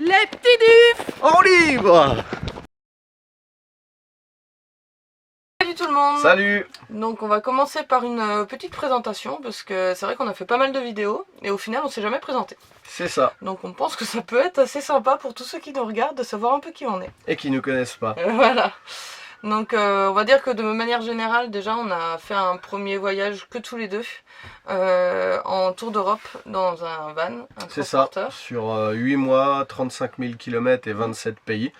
Les petits dufs. En libre. Salut tout le monde. Salut. Donc on va commencer par une petite présentation parce que c'est vrai qu'on a fait pas mal de vidéos et au final on s'est jamais présenté. C'est ça. Donc on pense que ça peut être assez sympa pour tous ceux qui nous regardent de savoir un peu qui on est. Et qui nous connaissent pas. Voilà. Donc on va dire que de manière générale déjà on a fait un premier voyage que tous les deux en tour d'Europe dans un van, un C'est ça, transporteur. sur 8 mois, 35 000 km et 27 pays.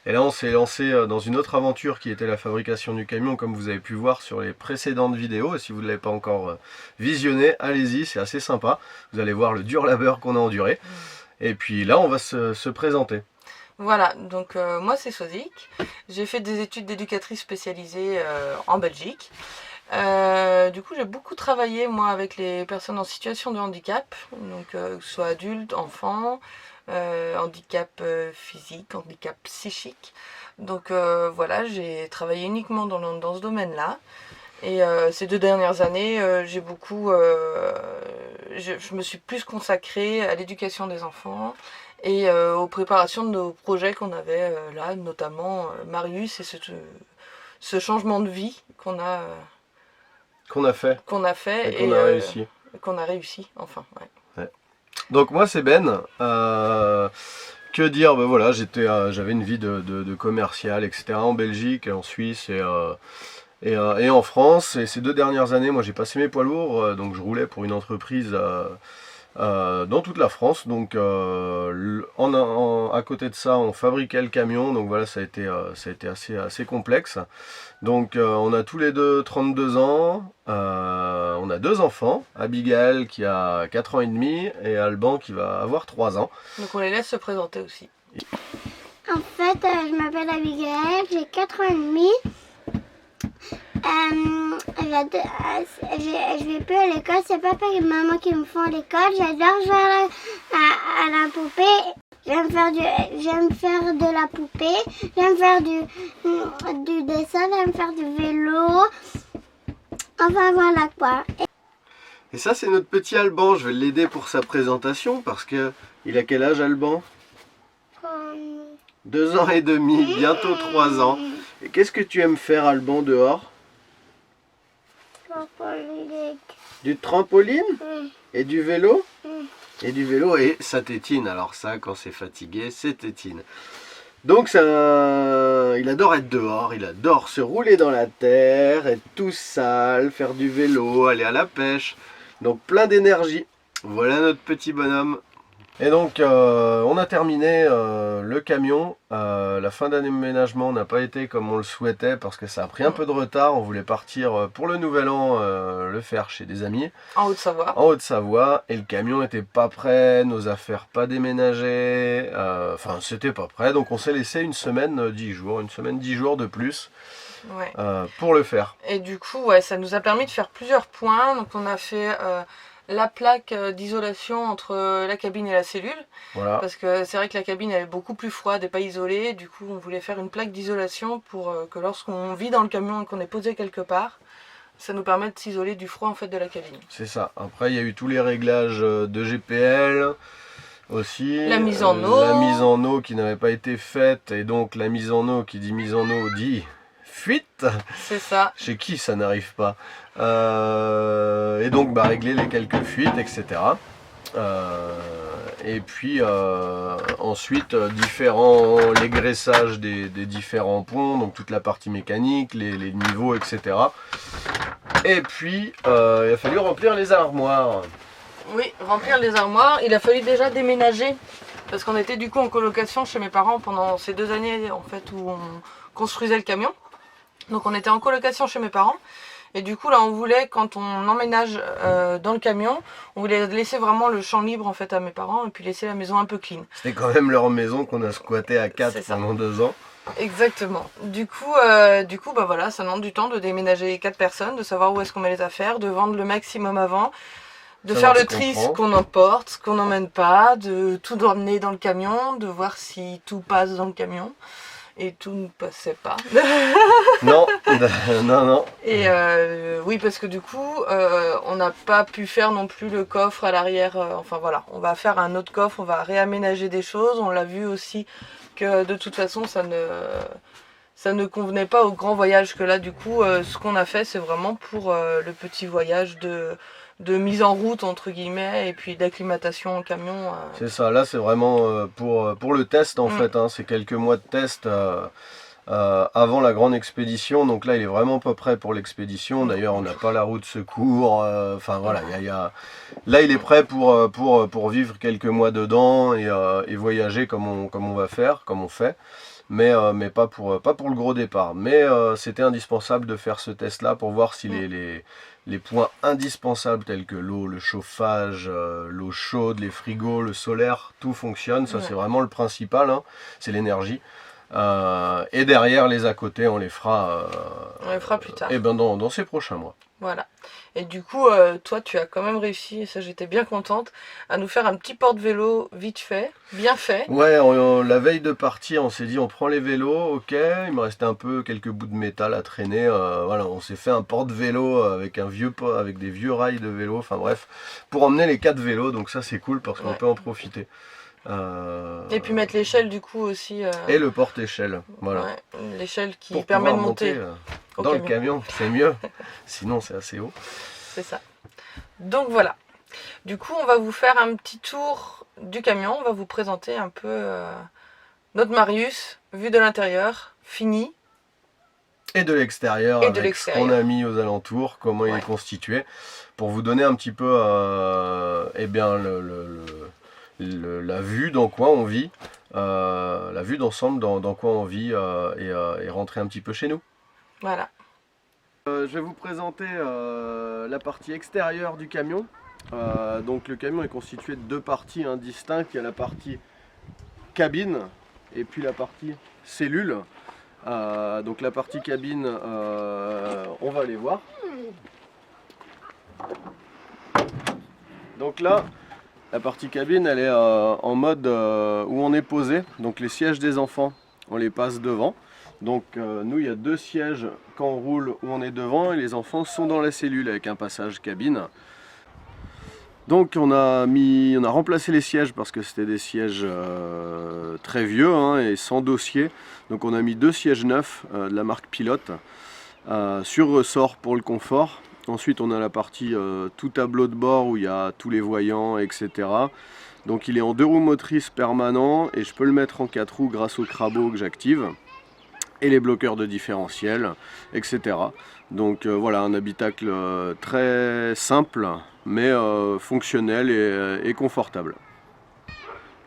Et là on s'est lancé dans une autre aventure qui était la fabrication du camion, comme vous avez pu voir sur les précédentes vidéos. Et si vous ne l'avez pas encore visionné, allez-y, c'est assez sympa. Vous allez voir le dur labeur qu'on a enduré. Et puis là on va se présenter. Voilà, donc moi c'est Sozik, j'ai fait des études d'éducatrice spécialisée en Belgique. Du coup j'ai beaucoup travaillé moi avec les personnes en situation de handicap, donc que ce soit adultes, enfants, handicap physique, handicap psychique. Donc voilà, j'ai travaillé uniquement dans ce domaine-là. Et ces 2 dernières années, j'ai beaucoup, je me suis plus consacrée à l'éducation des enfants et aux préparations de nos projets qu'on avait là, notamment Marius et ce changement de vie qu'on a fait Et qu'on a réussi. qu'on a réussi, enfin. Ouais. Ouais. Donc moi c'est Ben. Que dire, ben voilà, j'avais une vie de commercial, etc. en Belgique, en Suisse et en France. Et ces 2 dernières années, moi j'ai passé mes poids lourds, donc je roulais pour une entreprise dans toute la France. Donc à côté de ça, on fabriquait le camion, donc voilà, ça a été assez complexe. Donc on a tous les deux 32 ans, on a 2 enfants, Abigail qui a 4 ans et demi et Alban qui va avoir 3 ans. Donc on les laisse se présenter aussi. En fait, je m'appelle Abigail, j'ai 4 ans et demi. Je vais plus à l'école, c'est papa et maman qui me font à l'école. J'adore jouer à la poupée. J'aime faire de la poupée. J'aime faire du dessin, j'aime faire du vélo. Enfin voilà quoi. Et ça c'est notre petit Alban, je vais l'aider pour sa présentation parce que il a quel âge Alban? 2 ans et demi, bientôt 3 ans. Et qu'est-ce que tu aimes faire Alban dehors? Du trampoline? Et du vélo? Et du vélo et ça tétine. Alors ça, quand c'est fatigué, c'est tétine. Donc il adore être dehors, il adore se rouler dans la terre, être tout sale, faire du vélo, aller à la pêche. Donc plein d'énergie. Voilà notre petit bonhomme. Et donc on a terminé le camion. La fin d'aménagement n'a pas été comme on le souhaitait parce que ça a pris un peu de retard. On voulait partir pour le nouvel an le faire chez des amis. En Haute-Savoie. En Haute-Savoie. Et le camion n'était pas prêt, nos affaires pas déménagées. Enfin c'était pas prêt. Donc on s'est laissé une semaine 10 jours de plus. Ouais. Pour le faire. Et du coup, ouais, ça nous a permis de faire plusieurs points. Donc on a fait la plaque d'isolation entre la cabine et la cellule. Voilà. Parce que c'est vrai que la cabine elle est beaucoup plus froide et pas isolée. Du coup, on voulait faire une plaque d'isolation pour que lorsqu'on vit dans le camion et qu'on est posé quelque part, ça nous permet de s'isoler du froid en fait de la cabine. C'est ça. Après, il y a eu tous les réglages de GPL aussi. La mise en eau. La mise en eau qui n'avait pas été faite. Et donc la mise en eau qui dit mise en eau dit fuite. C'est ça. Chez qui ça n'arrive pas. Et donc régler les quelques fuites, etc. Et puis ensuite les graissages des différents ponts, donc toute la partie mécanique, les niveaux, etc. Et puis il a fallu remplir les armoires. Oui, remplir les armoires. Il a fallu déjà déménager parce qu'on était du coup en colocation chez mes parents pendant ces 2 années en fait où on construisait le camion. Donc on était en colocation chez mes parents. Et du coup là on voulait, quand on emménage dans le camion, on voulait laisser vraiment le champ libre en fait à mes parents et puis laisser la maison un peu clean. C'était quand même leur maison qu'on a squatté à 4 pendant 2 ans. Exactement. Du coup bah voilà, ça demande du temps de déménager 4 personnes, de savoir où est-ce qu'on met les affaires, de vendre le maximum avant, de faire le tri, ce qu'on emporte, ce qu'on n'emmène pas, de tout emmener dans le camion, de voir si tout passe dans le camion. et tout ne passait pas. Non, non, non. Et oui, parce que du coup, on n'a pas pu faire non plus le coffre à l'arrière. Enfin voilà, on va faire un autre coffre, on va réaménager des choses. On l'a vu aussi que de toute façon, ça ne convenait pas au grand voyage. Que là, du coup, ce qu'on a fait, c'est vraiment pour le petit voyage de mise en route, entre guillemets, et puis d'acclimatation en camion. C'est ça, là c'est vraiment pour le test en fait, hein. C'est quelques mois de test avant la grande expédition, donc là il est vraiment pas prêt pour l'expédition. D'ailleurs on n'a pas la roue de secours, enfin voilà, là il est prêt pour vivre quelques mois dedans et voyager comme on va faire, comme on fait. Mais pas pour le gros départ. Mais c'était indispensable de faire ce test là pour voir si les points indispensables tels que l'eau, le chauffage, l'eau chaude, les frigos, le solaire, tout fonctionne. Ça c'est vraiment le principal, hein. C'est l'énergie. Et derrière les à côté on les fera plus tard. Et ben dans ces prochains mois. Voilà. Et du coup, toi, tu as quand même réussi, et ça j'étais bien contente, à nous faire un petit porte-vélo vite fait, bien fait. Ouais, la veille de partir, on s'est dit on prend les vélos, ok, il me restait quelques bouts de métal à traîner, voilà, on s'est fait un porte-vélo avec des vieux rails de vélo, enfin bref, pour emmener les 4 vélos, donc ça c'est cool parce qu'on peut en profiter. Et puis mettre l'échelle du coup aussi. Et le porte-échelle, voilà. Ouais, l'échelle qui pour permet de pouvoir monter dans le camion, c'est mieux, sinon c'est assez haut. C'est ça. Donc voilà. Du coup, on va vous faire un petit tour du camion, on va vous présenter un peu notre Marius, vu de l'intérieur, fini. Et de l'extérieur, avec ce qu'on a mis aux alentours, comment il est constitué, pour vous donner un petit peu eh bien, la vue dans quoi on vit, la vue d'ensemble dans quoi on vit et rentrer un petit peu chez nous. Voilà. Je vais vous présenter la partie extérieure du camion. Donc le camion est constitué de 2 parties distinctes. Il y a la partie cabine et puis la partie cellule. Donc la partie cabine, on va aller voir. Donc là, la partie cabine, elle est en mode où on est posé. Donc les sièges des enfants, on les passe devant. Donc nous, il y a 2 sièges quand on roule où on est devant et les enfants sont dans la cellule avec un passage cabine. Donc on a remplacé les sièges parce que c'était des sièges très vieux et sans dossier. Donc on a mis 2 sièges neufs de la marque Pilote sur ressort pour le confort. Ensuite on a la partie tout tableau de bord où il y a tous les voyants, etc. Donc il est en 2 roues motrices permanents et je peux le mettre en 4 roues grâce au crabot que j'active. Et les bloqueurs de différentiel, etc. Donc voilà, un habitacle très simple, mais fonctionnel et confortable.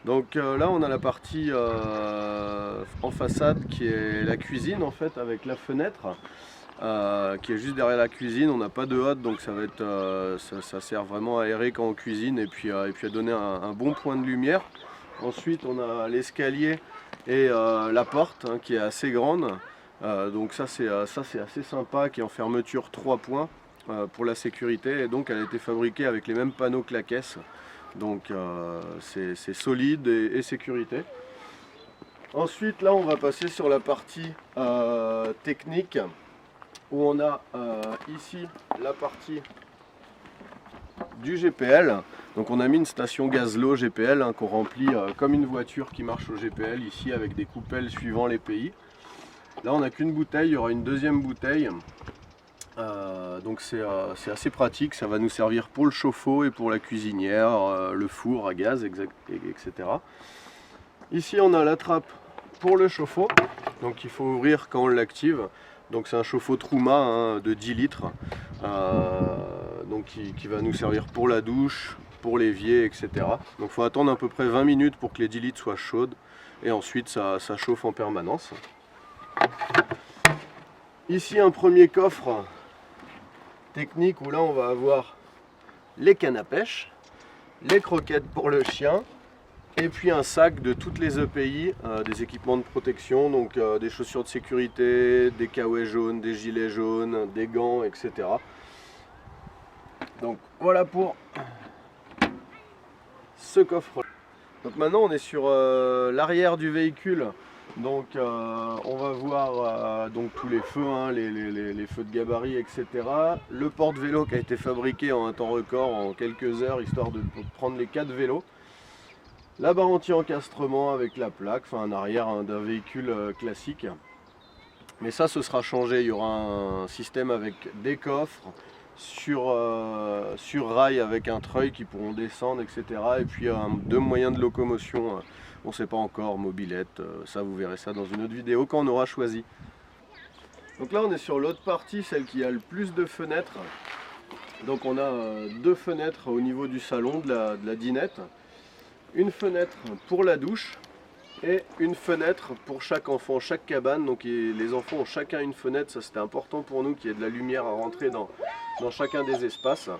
Donc là, on a la partie en façade qui est la cuisine, en fait, avec la fenêtre, qui est juste derrière la cuisine. On n'a pas de hotte, donc ça va être, ça sert vraiment à aérer quand on cuisine et puis à donner un bon point de lumière. Ensuite, on a l'escalier et la porte qui est assez grande, donc ça c'est assez sympa, qui est en fermeture 3 points pour la sécurité, et donc elle a été fabriquée avec les mêmes panneaux que la caisse, donc c'est solide et sécurité. Ensuite là on va passer sur la partie technique où on a ici la partie du GPL. Donc on a mis une station Gazlo GPL qu'on remplit comme une voiture qui marche au GPL ici, avec des coupelles suivant les pays. Là on n'a qu'une bouteille, il y aura une deuxième bouteille. Donc c'est assez pratique, ça va nous servir pour le chauffe-eau et pour la cuisinière, le four à gaz, etc. Ici on a la trappe pour le chauffe-eau, donc il faut ouvrir quand on l'active. Donc c'est un chauffe-eau Truma de 10 litres, donc qui va nous servir pour la douche, pour l'évier, etc. Donc il faut attendre à peu près 20 minutes pour que les 10 litres soient chaudes, et ensuite ça chauffe en permanence. Ici un premier coffre technique où là on va avoir les cannes à pêche, les croquettes pour le chien, et puis un sac de toutes les EPI, des équipements de protection, donc des chaussures de sécurité, des caouets jaunes, des gilets jaunes, des gants, etc. Donc voilà pour ce coffre. Donc maintenant on est sur l'arrière du véhicule Donc on va voir donc tous les feux, hein, les feux de gabarit, etc. Le porte-vélo qui a été fabriqué en un temps record, en quelques heures, histoire de prendre les 4 vélos. La barre anti-encastrement avec la plaque, enfin un arrière hein, d'un véhicule classique. Mais ça, ce sera changé, il y aura un système avec des coffres, sur rail avec un treuil qui pourront descendre, etc. Et puis 2 moyens de locomotion, on ne sait pas encore, mobilette, ça vous verrez ça dans une autre vidéo quand on aura choisi. Donc là on est sur l'autre partie, celle qui a le plus de fenêtres. Donc on a 2 fenêtres au niveau du salon de la dinette, une fenêtre pour la douche et une fenêtre pour chaque enfant, chaque cabane. Donc les enfants ont chacun une fenêtre, ça c'était important pour nous qu'il y ait de la lumière à rentrer dans chacun des espaces.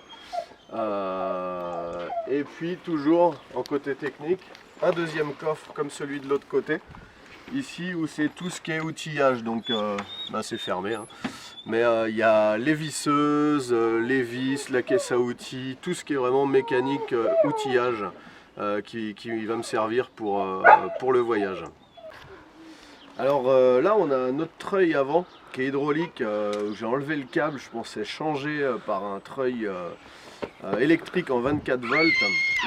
Et puis toujours en côté technique, un deuxième coffre comme celui de l'autre côté, ici où c'est tout ce qui est outillage, donc c'est fermé, hein. Mais il y a les visseuses, les vis, la caisse à outils, tout ce qui est vraiment mécanique, outillage, qui va me servir pour le voyage. Alors là on a notre treuil avant qui est hydraulique, j'ai enlevé le câble, je pensais changer par un treuil électrique en 24 volts,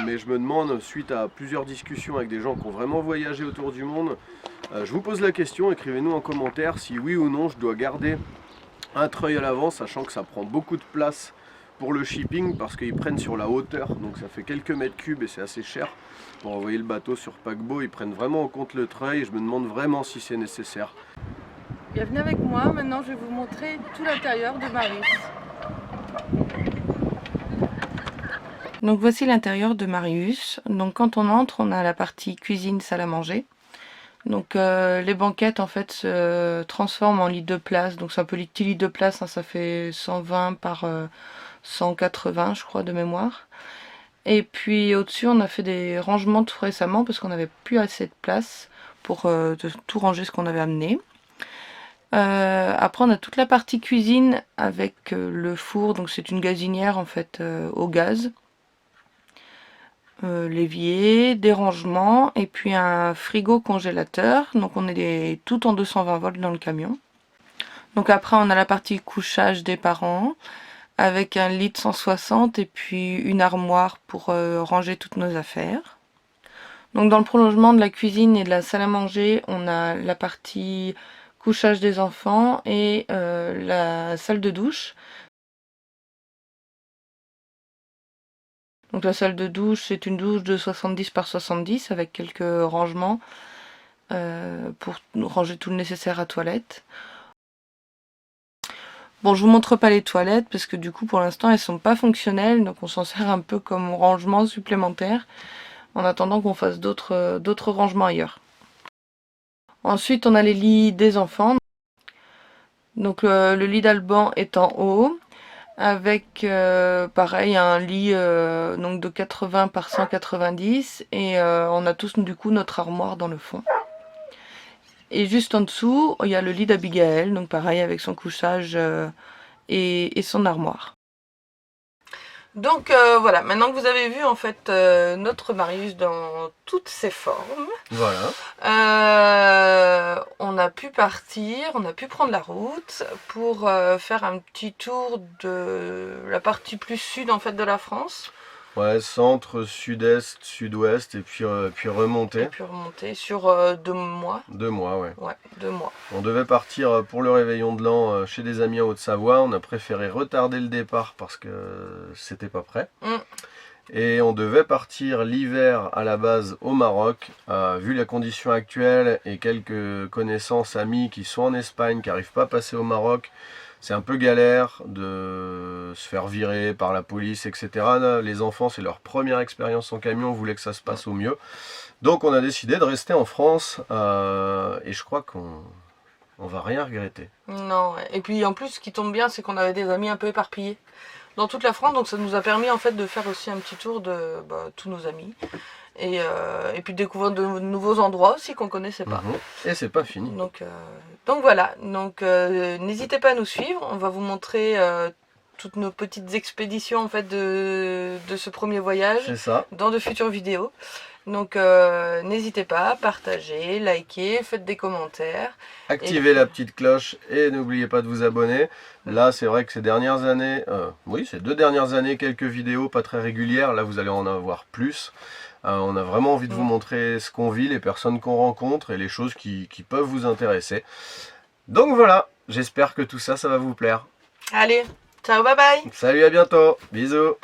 mais je me demande, suite à plusieurs discussions avec des gens qui ont vraiment voyagé autour du monde, je vous pose la question, écrivez-nous en commentaire si oui ou non je dois garder un treuil à l'avant, sachant que ça prend beaucoup de place pour le shipping parce qu'ils prennent sur la hauteur, donc ça fait quelques mètres cubes et c'est assez cher pour envoyer le bateau sur paquebot. Ils prennent vraiment en compte le treuil et je me demande vraiment si c'est nécessaire. Bienvenue avec moi, maintenant je vais vous montrer tout l'intérieur de Marius. Donc voici l'intérieur de Marius. Donc quand on entre, on a la partie cuisine, salle à manger. Donc les banquettes en fait se transforment en lit de place. Donc c'est un peu les petits lits de place, hein, ça fait 120 par 180 je crois de mémoire. Et puis au-dessus on a fait des rangements tout récemment parce qu'on n'avait plus assez de place pour tout ranger ce qu'on avait amené. Après on a toute la partie cuisine avec le four, donc c'est une gazinière en fait au gaz. L'évier, des rangements et puis un frigo congélateur, donc on est tout en 220 volts dans le camion. Donc après on a la partie couchage des parents avec un lit de 160 et puis une armoire pour ranger toutes nos affaires. Donc dans le prolongement de la cuisine et de la salle à manger, on a la partie couchage des enfants et la salle de douche. Donc la salle de douche, c'est une douche de 70 par 70 avec quelques rangements pour ranger tout le nécessaire à toilette. Bon, je vous montre pas les toilettes parce que du coup pour l'instant elles sont pas fonctionnelles, donc on s'en sert un peu comme rangement supplémentaire en attendant qu'on fasse d'autres rangements ailleurs. Ensuite on a les lits des enfants. Donc le lit d'Alban est en haut, avec pareil un lit donc de 80 par 190 et on a tous du coup notre armoire dans le fond. Et juste en dessous il y a le lit d'Abigaël, donc pareil avec son couchage et son armoire. Donc voilà, maintenant que vous avez vu en fait notre Marius dans toutes ses formes, Voilà. on a pu partir, on a pu prendre la route pour faire un petit tour de la partie plus sud en fait de la France. Ouais, centre, sud-est, sud-ouest et puis remonter. Et puis remonter sur 2 mois. 2 mois, ouais. Ouais, 2 mois. On devait partir pour le réveillon de l'an chez des amis en Haute-Savoie. On a préféré retarder le départ parce que c'était pas prêt. Et on devait partir l'hiver à la base au Maroc. Vu la condition actuelle et quelques connaissances, amis qui sont en Espagne, qui n'arrivent pas à passer au Maroc, c'est un peu galère de se faire virer par la police, etc. Les enfants, c'est leur première expérience en camion, on voulait que ça se passe au mieux. Donc on a décidé de rester en France et je crois qu'on va rien regretter. Non, ouais. Et puis en plus ce qui tombe bien c'est qu'on avait des amis un peu éparpillés dans toute la France, donc ça nous a permis en fait de faire aussi un petit tour de tous nos amis et puis de découvrir de nouveaux endroits aussi qu'on connaissait pas. Et c'est pas fini. Donc voilà, donc n'hésitez pas à nous suivre, on va vous montrer toutes nos petites expéditions en fait de ce premier voyage C'est ça. dans de futures vidéos. Donc n'hésitez pas, partagez, likez, faites des commentaires. Activez la petite cloche et n'oubliez pas de vous abonner. Là, c'est vrai que ces dernières années, ces 2 dernières années, quelques vidéos pas très régulières. Là, vous allez en avoir plus. On a vraiment envie de vous montrer ce qu'on vit, les personnes qu'on rencontre et les choses qui peuvent vous intéresser. Donc voilà, j'espère que tout ça, ça va vous plaire. Allez, ciao, bye bye. Salut, à bientôt. Bisous.